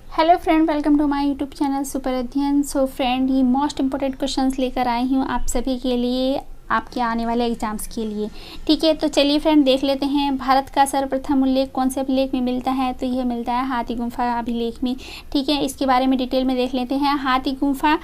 Hello friend, welcome to my YouTube channel super Adhyayan. So friend, ये most important questions लेकर आई हूँ आप सभी के लिए, आपके आने वाले एग्जाम्स के लिए। ठीक है, तो चलिए फ्रेंड देख लेते हैं। भारत का सर्वप्रथम उल्लेख कौन से अभिलेख में मिलता है? तो यह मिलता है हाथी गुम्फा अभिलेख में। ठीक है, इसके बारे में डिटेल में देख लेते हैं। हाथी गुम्फा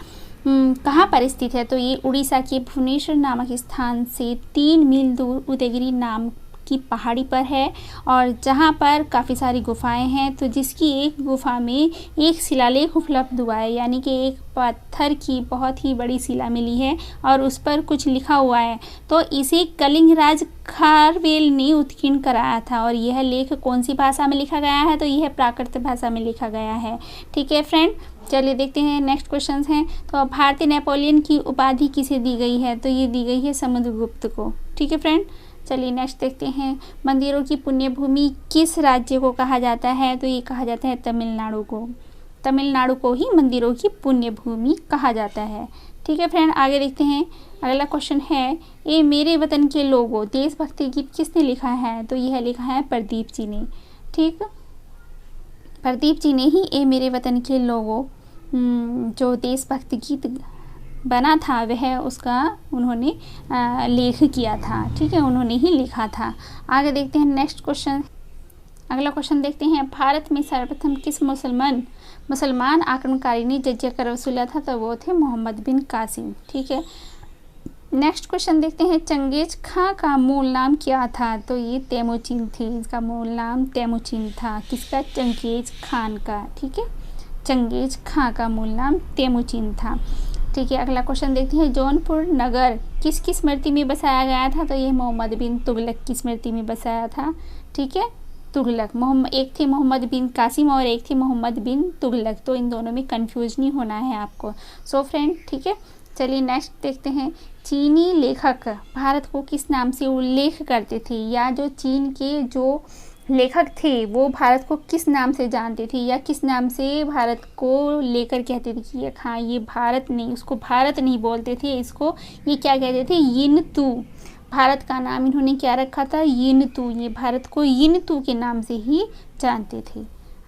कहाँ पर स्थित है? तो ये उड़ीसा के भुवनेश्वर नामक स्थान से 3 मील दूर उदयगिरी नाम की पहाड़ी पर है, और जहाँ पर काफ़ी सारी गुफाएं हैं। तो जिसकी एक गुफा में एक शिलालेख उपलब्ध हुआ है, यानी कि एक पत्थर की बहुत ही बड़ी शिला मिली है और उस पर कुछ लिखा हुआ है। तो इसे कलिंगराज खारवेल ने उत्कीर्ण कराया था, और यह लेख कौन सी भाषा में लिखा गया है? तो यह प्राकृत भाषा में लिखा गया है। ठीक है फ्रेंड, चलिए देखते हैं नेक्स्ट क्वेश्चन हैं। तो भारतीय नेपोलियन की उपाधि किसे दी गई है? तो ये दी गई है समुद्रगुप्त को। ठीक है फ्रेंड, चलिए नेक्स्ट देखते हैं। मंदिरों की पुण्य भूमि किस राज्य को कहा जाता है? तो ये कहा जाता है तमिलनाडु को। तमिलनाडु को ही मंदिरों की पुण्य भूमि कहा जाता है। ठीक है फ्रेंड, आगे देखते हैं। अगला क्वेश्चन है, ए मेरे वतन के लोगों देशभक्ति गीत किसने लिखा है? तो यह लिखा है प्रदीप जी ने। ठीक, प्रदीप जी ने ही ए मेरे वतन के लोगों जो देशभक्ति गीत बना था वह उसका उन्होंने लेख किया था। ठीक है, उन्होंने ही लिखा था। आगे देखते हैं नेक्स्ट क्वेश्चन। अगला क्वेश्चन देखते हैं, भारत में सर्वप्रथम किस मुसलमान आक्रमणकारी ने जजिया कर वसूला था? तो वो थे मोहम्मद बिन कासिम। ठीक है, नेक्स्ट क्वेश्चन देखते हैं, चंगेज खां का मूल नाम क्या था? तो ये तेमुचिन थी, इसका मूल नाम तेमुचिन था। किसका? चंगेज खान का। ठीक है, चंगेज खां का मूल नाम तेमुचिन था। ठीक है, अगला क्वेश्चन देखते हैं, जौनपुर नगर किसकी स्मृति में बसाया गया था? तो ये मोहम्मद बिन तुगलक की स्मृति में बसाया था। ठीक है, तुगलक एक थे मोहम्मद बिन कासिम और एक थे मोहम्मद बिन तुगलक, तो इन दोनों में कंफ्यूज नहीं होना है आपको। सो फ्रेंड, ठीक है, चलिए नेक्स्ट देखते हैं। चीनी लेखक भारत को किस नाम से उल्लेख करते थे, या जो चीन के जो लेखक थे वो भारत को किस नाम से जानते थे, या किस नाम से भारत को लेकर कहते थे कि हाँ ये भारत नहीं, उसको भारत नहीं बोलते थे, इसको ये क्या कहते थे? यिनतू। भारत का नाम इन्होंने क्या रखा था? यिनतू। ये भारत को यिनतू के नाम से ही जानते थे।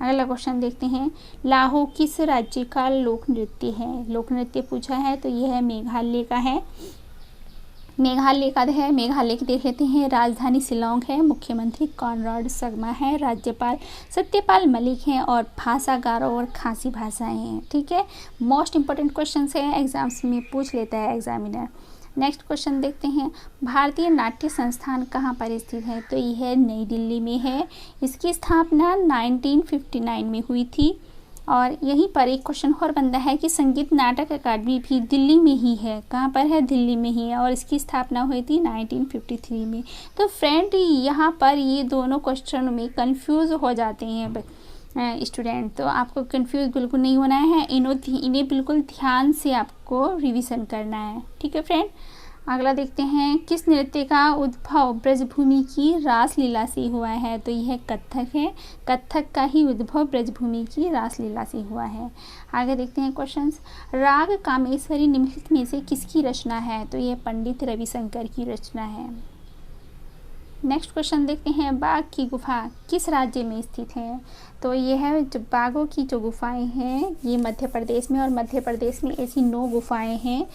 अगला क्वेश्चन देखते हैं, लाहो किस राज्य का लोक नृत्य है? लोक नृत्य पूछा है, तो यह मेघालय का है। मेघालय का है, मेघालय की देख लेते हैं। राजधानी शिलोंग है, मुख्यमंत्री कॉनराड संगमा है, राज्यपाल सत्यपाल मलिक हैं, और भाषा गारो और खासी भाषाएं हैं। ठीक है, मोस्ट इंपॉर्टेंट क्वेश्चन है, एग्जाम्स में पूछ लेता है एग्जामिनर। नेक्स्ट क्वेश्चन देखते हैं, भारतीय नाट्य संस्थान कहाँ पर स्थित है? तो यह नई दिल्ली में है। इसकी स्थापना 1959 में हुई थी। और यहीं पर एक क्वेश्चन और बनता है कि संगीत नाटक अकादमी भी दिल्ली में ही है। कहाँ पर है? दिल्ली में ही है, और इसकी स्थापना हुई थी 1953 में। तो फ्रेंड, यहाँ पर ये दोनों क्वेश्चन में कंफ्यूज हो जाते हैं स्टूडेंट, तो आपको कंफ्यूज बिल्कुल नहीं होना है। इन्हें बिल्कुल ध्यान से आपको रिवीजन करना है। ठीक है फ्रेंड, अगला देखते हैं, किस नृत्य का उद्भव ब्रजभूमि की रासलीला से हुआ है? तो यह कथक है। कथक का ही उद्भव ब्रजभूमि की रासलीला से हुआ है। आगे देखते हैं क्वेश्चंस, राग कामेश्वरी निम्नलिखित में से किसकी रचना है? तो यह पंडित रविशंकर की रचना है। नेक्स्ट क्वेश्चन देखते हैं, बाघ की गुफा किस राज्य में स्थित है? तो यह है जो बाघों की जो गुफाएं हैं ये मध्य प्रदेश में, और मध्य प्रदेश में ऐसी 9 गुफाएं हैं।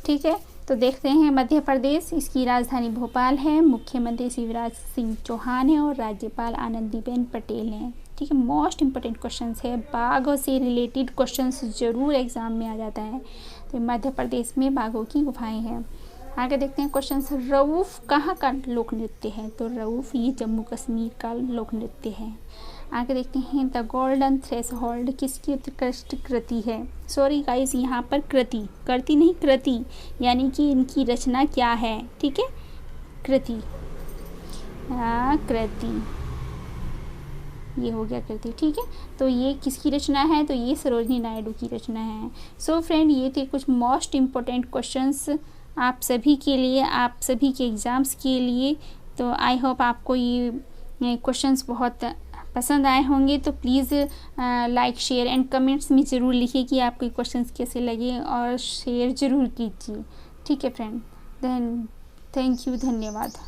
ठीक है, तो देखते हैं मध्य प्रदेश, इसकी राजधानी भोपाल है, मुख्यमंत्री शिवराज सिंह चौहान है, और राज्यपाल आनंदीबेन पटेल हैं। ठीक है, मोस्ट इंपॉर्टेंट क्वेश्चंस है, बाघों से रिलेटेड क्वेश्चंस जरूर एग्जाम में आ जाता है। तो मध्य प्रदेश में बाघों की गुफाएं हैं। आगे देखते हैं क्वेश्चन, रऊफ कहाँ का लोक नृत्य है? तो रऊफ ये जम्मू कश्मीर का लोक नृत्य है। आगे देखते हैं, द गोल्डन थ्रेशोल्ड किसकी उत्कृष्ट कृति है? सॉरी गाइस, यहाँ पर कृति नहीं, कृति, यानी कि इनकी रचना क्या है? ठीक है, कृति, कृति, ये हो गया कृति। ठीक है, तो ये किसकी रचना है? तो ये सरोजिनी नायडू की रचना है। सो फ्रेंड, ये थे कुछ मोस्ट इम्पोर्टेंट क्वेश्चंस आप सभी के लिए, आप सभी के एग्ज़ाम्स के लिए। तो आई होप आपको ये क्वेश्चंस बहुत पसंद आए होंगे। तो please like, share and comments में ज़रूर लिखिए कि आपको क्वेश्चंस कैसे लगे, और शेयर ज़रूर कीजिए। ठीक है फ्रेंड, थैंक यू, धन्यवाद।